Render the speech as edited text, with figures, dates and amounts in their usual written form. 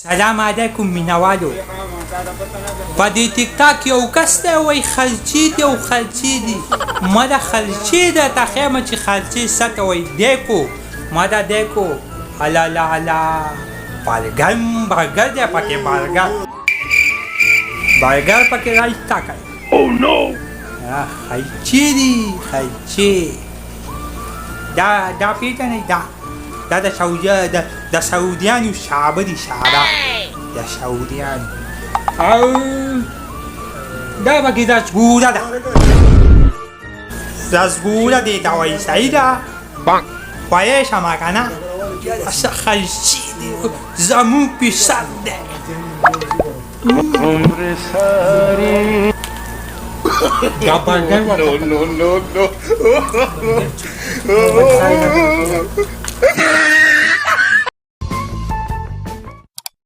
سلام علیکم مینوالو. په دې ټیک ټاک یو کس دی وایي خلچي دی او خلچي دی. ما د خلچي درته ښیم چې خلچي څه ته وایي. دیکو ما دا دیکو هلالا هلا برګر دی پکې برګر پکې رایستا کوي. Oh no! خلچي دی خلچي. دا پیژنئ دا د سعودیانو شعبه دي شعبه د سعودیانو او دا پکې رسګوله ده رسګوله دې ته وایي صحیح ده خوایې شمه که نه څه خلچي دی زمونږ پسر دی دا برګر No.